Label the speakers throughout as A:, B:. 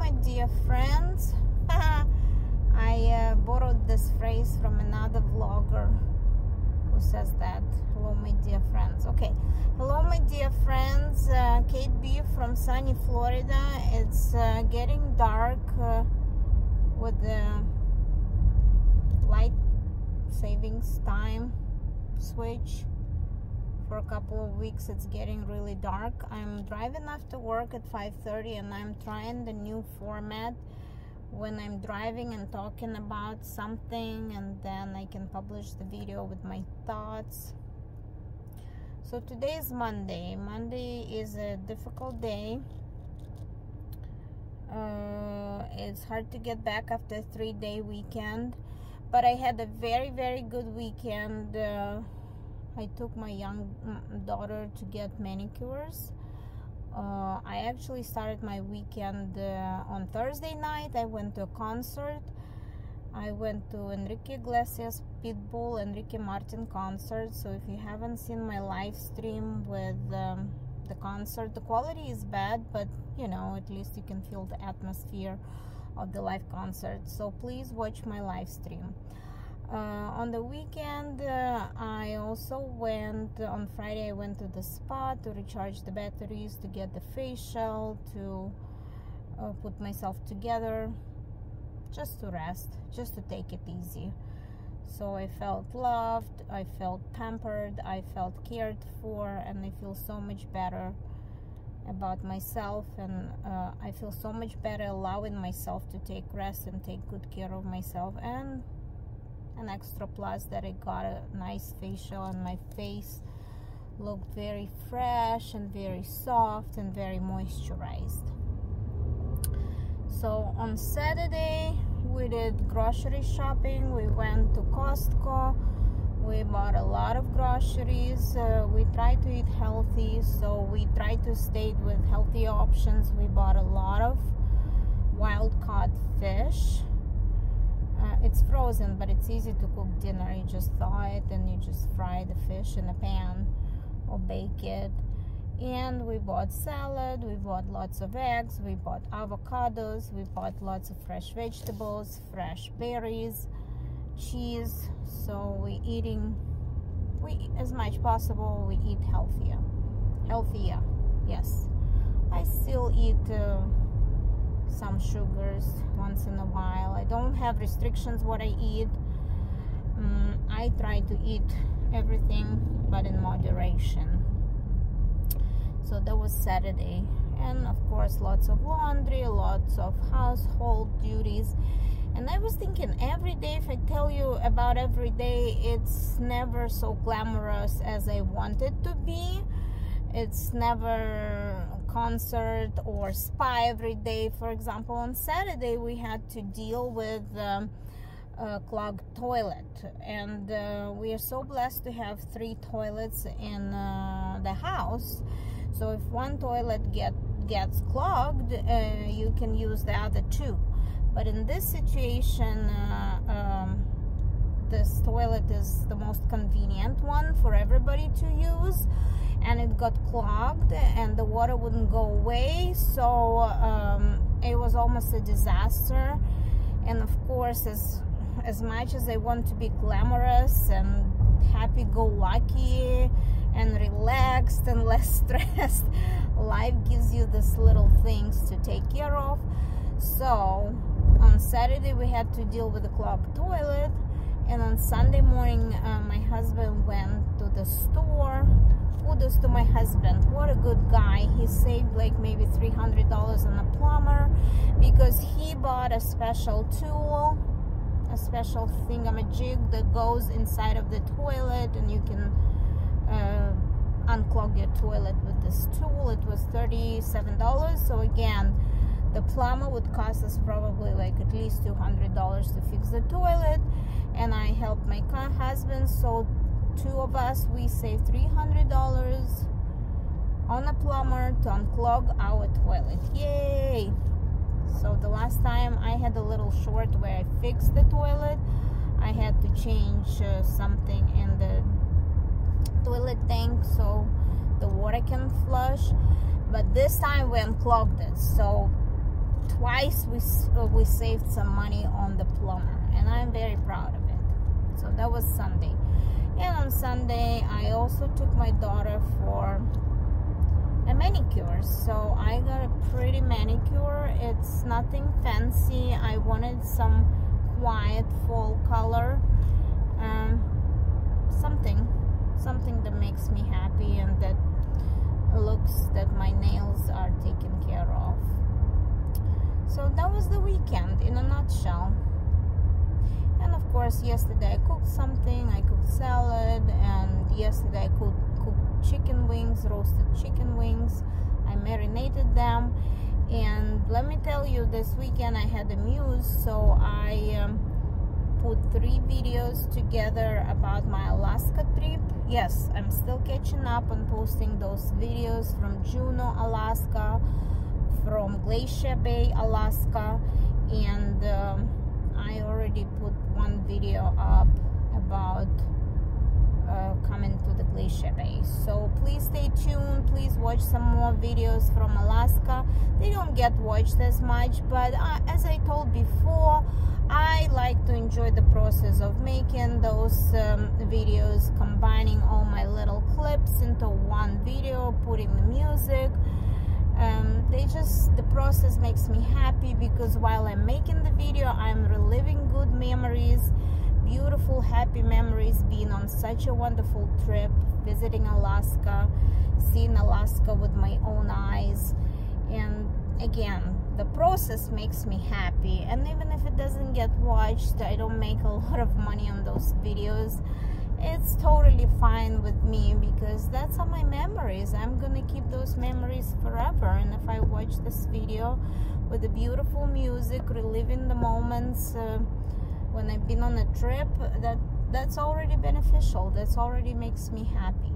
A: my dear friends. I borrowed this phrase from another vlogger who says that. Hello, my dear friends. Okay, hello, my dear friends. Kate B from sunny Florida. It's getting dark with the light savings time switch. For a couple of weeks it's getting really dark. I'm driving after work at 5:30 and I'm trying the new format when I'm driving and talking about something, and then I can publish the video with my thoughts. So today is Monday. Monday is a difficult day. It's hard to get back after a 3-day weekend, but I had a very good weekend. I took my young daughter to get manicures. I actually started my weekend on Thursday night. I went to a concert. I went to Enrique Iglesias, Pitbull, Enrique Martin concert. So if you haven't seen my live stream with the concert, the quality is bad, but you know, at least you can feel the atmosphere of the live concert. So please watch my live stream. On the weekend, I also went, on Friday I went to the spa to recharge the batteries, to get the facial, to put myself together, just to rest, just to take it easy. So I felt loved, I felt pampered, I felt cared for, and I feel so much better about myself, and I feel so much better allowing myself to take rest and take good care of myself. And an extra plus that I got a nice facial and my face looked very fresh and very soft and very moisturized. So on Saturday we did grocery shopping. We went to Costco. We bought a lot of groceries. We tried to eat healthy, so we tried to stay with healthy options. We bought a lot of wild-caught fish. It's frozen, but it's easy to cook dinner. You just thaw it and you just fry the fish in a pan or bake it. And we bought salad, we bought lots of eggs, we bought avocados, we bought lots of fresh vegetables, fresh berries, cheese. So we as much possible, we eat healthier, yes. I still eat some sugars once in a while. I don't have restrictions what I eat. I try to eat everything, but in moderation. So that was Saturday, and of course lots of laundry, lots of household duties. And I was thinking, every day, if I tell you about every day, it's never so glamorous as I want it to be. It's never concert or spa every day. For example, on Saturday we had to deal with a clogged toilet, and we are so blessed to have 3 toilets in the house. So if one toilet gets clogged, you can use the other 2. But in this situation, this toilet is the most convenient one for everybody to use, and it got clogged and the water wouldn't go away. So it was almost a disaster. And of course, as much as I want to be glamorous and happy-go-lucky and relaxed and less stressed, life gives you these little things to take care of. So on Saturday we had to deal with the clogged toilet, and on Sunday morning my husband went to the store. Kudos to my husband, what a good guy. He saved like maybe $300 on a plumber, because he bought a special tool, a special thingamajig that goes inside of the toilet, and you can unclog your toilet with this tool. It was $37. So again, the plumber would cost us probably like at least $200 to fix the toilet, and I helped my husband. So 2 of us, we saved $300 on a plumber to unclog our toilet. Yay! So the last time I had a little short where I fixed the toilet, I had to change something in the toilet tank so the water can flush. But this time we unclogged it. So twice we saved some money on the plumber, and I'm very proud of it. So that was Sunday. And on Sunday I also took my daughter for a manicure. So I got a pretty manicure. It's nothing fancy. I wanted some quiet fall color, something that makes me happy and that looks that my nails are taken care of. So that was the weekend in a nutshell. And of course yesterday I cooked something. I cooked salad, and yesterday I cooked chicken wings, roasted chicken wings. I marinated them, and let me tell you, this weekend I had a muse, so I put 3 videos together about my Alaska trip. Yes, I'm still catching up on posting those videos from Juneau, Alaska, from Glacier Bay, Alaska, and I already put 1 video up about coming to the Glacier Bay. So please stay tuned. Please watch some more videos from Alaska. They don't get watched as much, but as I told before, I like to enjoy the process of making those videos, combining all my little clips into 1 video, putting the music. The process makes me happy, because while I'm making the video, I'm reliving good memories, beautiful, happy memories, being on such a wonderful trip, visiting Alaska, seeing Alaska with my own eyes. And again, the process makes me happy, and even if it doesn't get watched, I don't make a lot of money on those videos. It's totally fine with me, because that's all my memories. I'm gonna keep those memories forever. And if I watch this video with the beautiful music, reliving the moments when I've been on a trip, that's already beneficial. That's already makes me happy.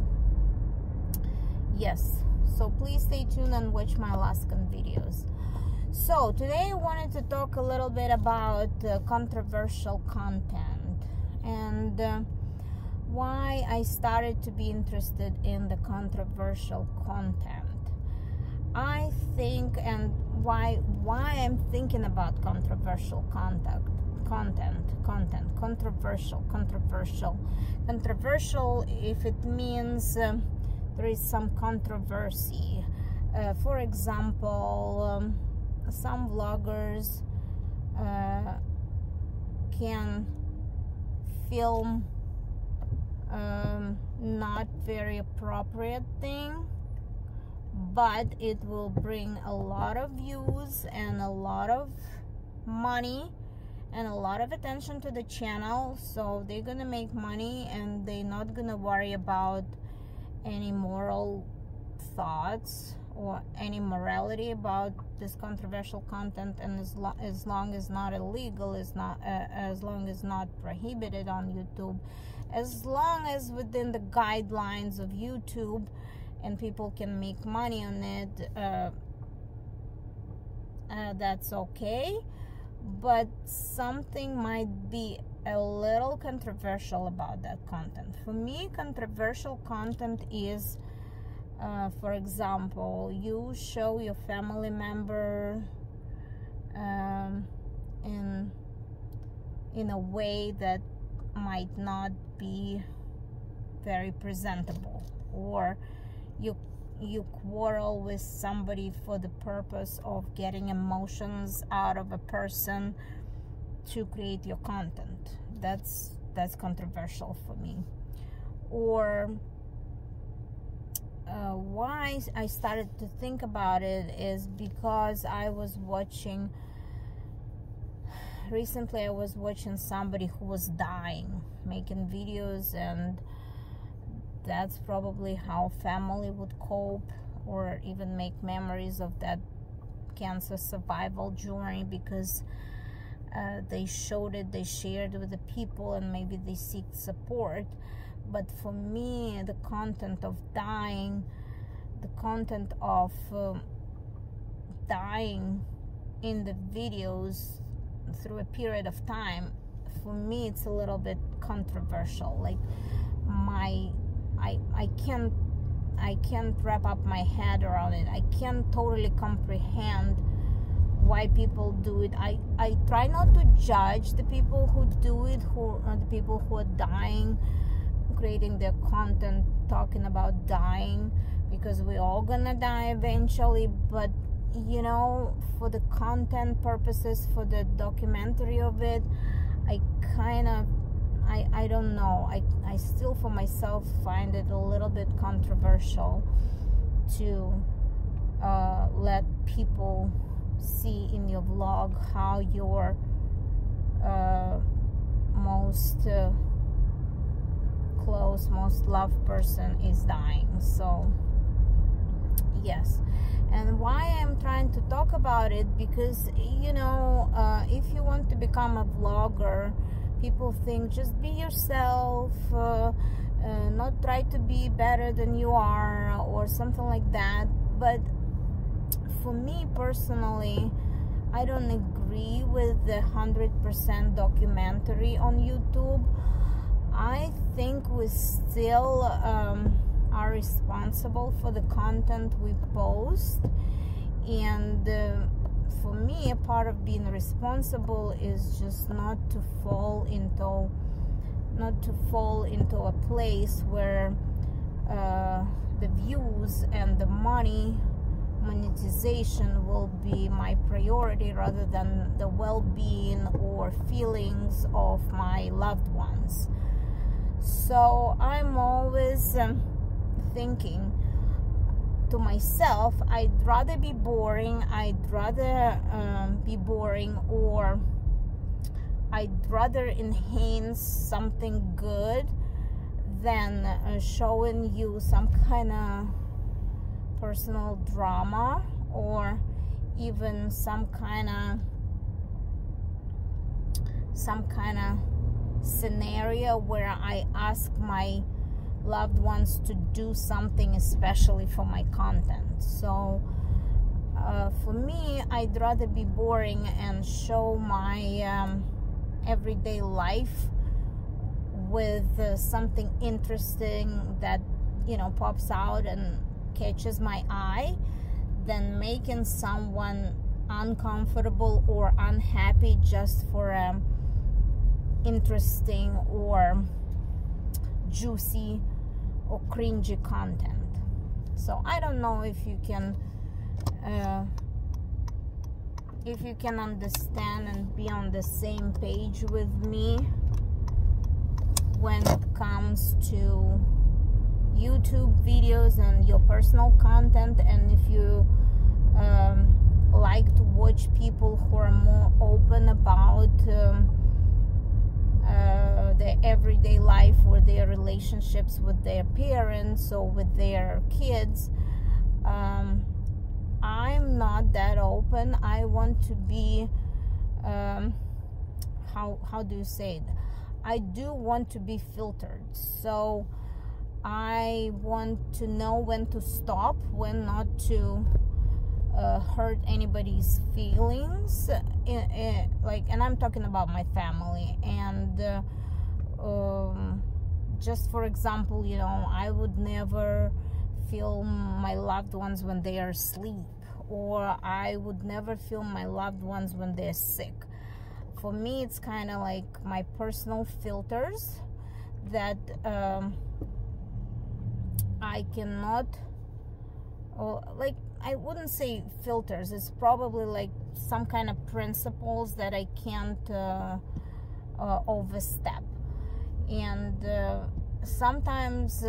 A: Yes, so please stay tuned and watch my Alaskan videos. So today I wanted to talk a little bit about controversial content, and why I started to be interested in the controversial content. I think, and why I'm thinking about controversial content, controversial if it means there is some controversy. For example, some vloggers can film not very appropriate thing, but it will bring a lot of views and a lot of money and a lot of attention to the channel. So they're gonna make money, and they're not gonna worry about any moral thoughts or any morality about this controversial content. And as long as not illegal, as long as not prohibited on YouTube, as long as within the guidelines of YouTube and people can make money on it, that's okay. But something might be a little controversial about that content. For me, controversial content is, for example, you show your family member in a way that might not be very presentable, or you quarrel with somebody for the purpose of getting emotions out of a person to create your content. That's controversial for me. Or why I started to think about it is because recently I was watching somebody who was dying, making videos, and that's probably how family would cope or even make memories of that cancer survival journey, because they showed it, they shared with the people, and maybe they seek support. But for me, the content of dying, the content of dying in the videos through a period of time, for me it's a little bit controversial. Like I can't wrap up my head around it. I can't totally comprehend why people do it. I try not to judge the people who do it, who are the people who are dying, creating their content talking about dying, because we're all gonna die eventually. But you know, for the content purposes, for the documentary of it, I don't know, I still for myself find it a little bit controversial to let people see in your vlog how your most close, most loved person is dying. So yes. And why I'm trying to talk about it, because you know, if you want to become a vlogger, people think just be yourself, not try to be better than you are or something like that. But for me personally, I don't agree with the 100% documentary on YouTube. I think we still are responsible for the content we post, and for me, a part of being responsible is just not to fall into a place where the views and the monetization will be my priority rather than the well-being or feelings of my loved ones. So I'm always thinking to myself, I'd rather be boring, or I'd rather enhance something good than showing you some kind of personal drama, or even some kind of scenario where I ask my loved ones to do something especially for my content. So for me, I'd rather be boring and show my everyday life with something interesting that, you know, pops out and catches my eye, than making someone uncomfortable or unhappy just for interesting or juicy or cringy content. So I don't know if you can understand and be on the same page with me when it comes to YouTube videos and your personal content, and if you like to watch people who are more open about their everyday life or their relationships with their parents or with their kids. I'm not that open. I want to be how do you say it? I do want to be filtered. So I want to know when to stop, when not to hurt anybody's feelings, like, and I'm talking about my family. And just for example, you know, I would never film my loved ones when they are asleep, or I would never film my loved ones when they're sick. For me, it's kind of like my personal filters that I cannot, or like, I wouldn't say filters, it's probably like some kind of principles that I can't overstep. And sometimes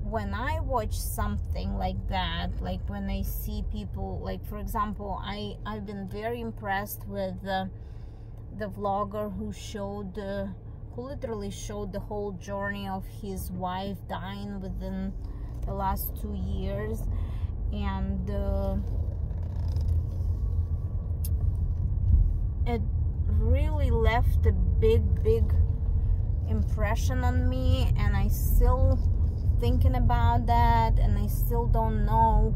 A: when I watch something like that, like when I see people, like for example, I've been very impressed with the vlogger who literally showed the whole journey of his wife dying within the last 2 years. And it really left a big impression on me, and I still thinking about that, and I still don't know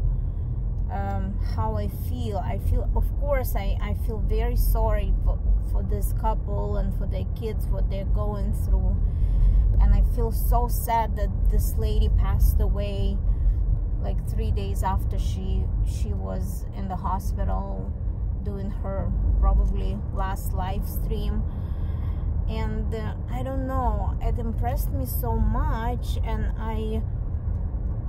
A: how I feel. Of course I feel very sorry for this couple and for their kids, what they're going through, and I feel so sad that this lady passed away like 3 days after she was in the hospital doing her probably last live stream. And I don't know, it impressed me so much, and I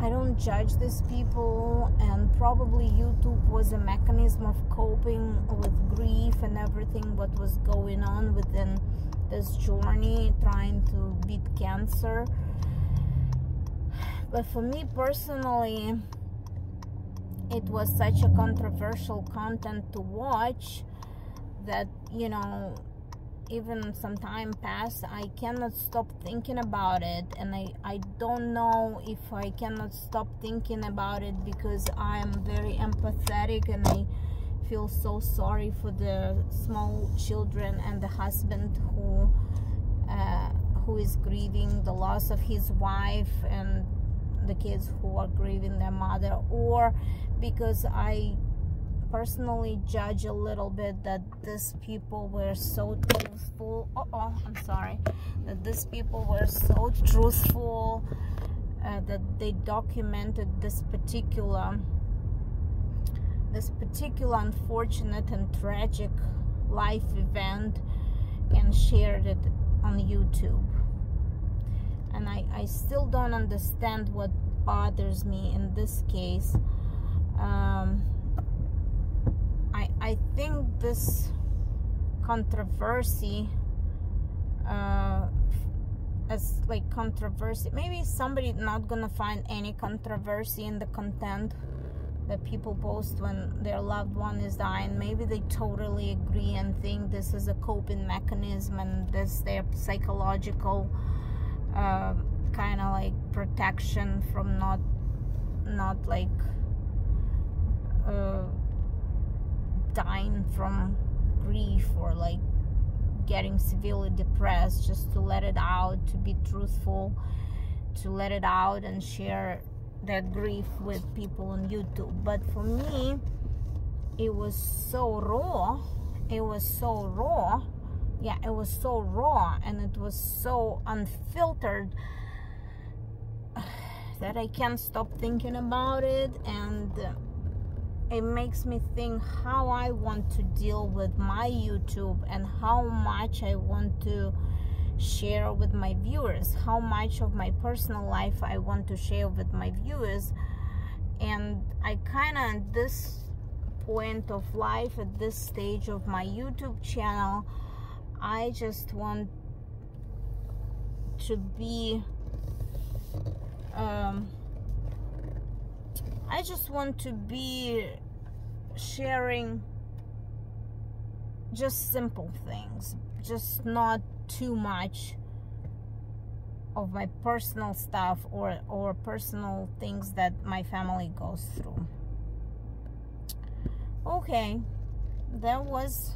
A: don't judge these people, and probably YouTube was a mechanism of coping with grief and everything what was going on within this journey trying to beat cancer. But for me personally, it was such a controversial content to watch that, you know, even some time passed, I cannot stop thinking about it. And I don't know if I cannot stop thinking about it because I'm very empathetic, and I feel so sorry for the small children and the husband who is grieving the loss of his wife, and the kids who are grieving their mother, or because I personally judge a little bit that these people were so truthful. I'm sorry. That these people were so truthful that they documented this particular unfortunate and tragic life event and shared it on YouTube. And I still don't understand what bothers me in this case. I think this controversy, as like controversy, maybe somebody not gonna find any controversy in the content that people post when their loved one is dying. Maybe they totally agree and think this is a coping mechanism, and this their psychological kind of like protection from not like dying from grief, or like getting severely depressed, just to let it out, to be truthful, to let it out and share that grief with people on YouTube. But for me, it was so raw. It was so raw. Yeah, it was so raw, and it was so unfiltered that I can't stop thinking about it. And it makes me think how I want to deal with my YouTube, and how much I want to share with my viewers, how much of my personal life I want to share with my viewers. And I kind of, at this point of life, at this stage of my YouTube channel, I just want to be sharing just simple things, just not too much of my personal stuff or personal things that my family goes through. Okay, that was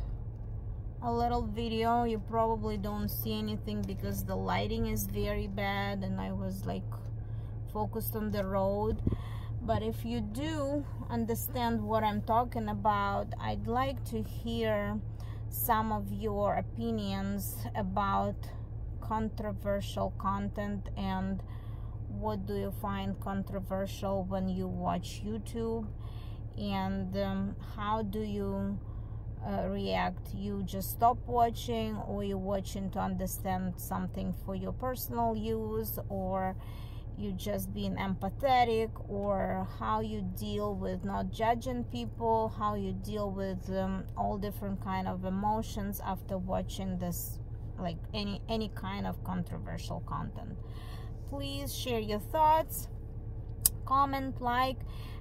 A: a little video. You probably don't see anything because the lighting is very bad and I was like focused on the road. But if you do understand what I'm talking about, I'd like to hear some of your opinions about controversial content, and what do you find controversial when you watch YouTube, and how do you react? You just stop watching, or you're watching to understand something for your personal use, or you just being empathetic, or how you deal with not judging people, how you deal with all different kind of emotions after watching this, like any kind of controversial content. Please share your thoughts, comment, like,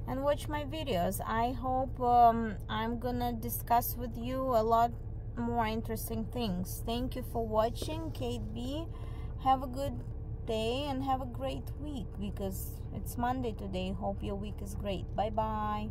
A: and watch my videos. I hope I'm gonna discuss with you a lot more interesting things. Thank you for watching. Kate B. Have a good day and have a great week, because it's Monday today. Hope your week is great. Bye bye.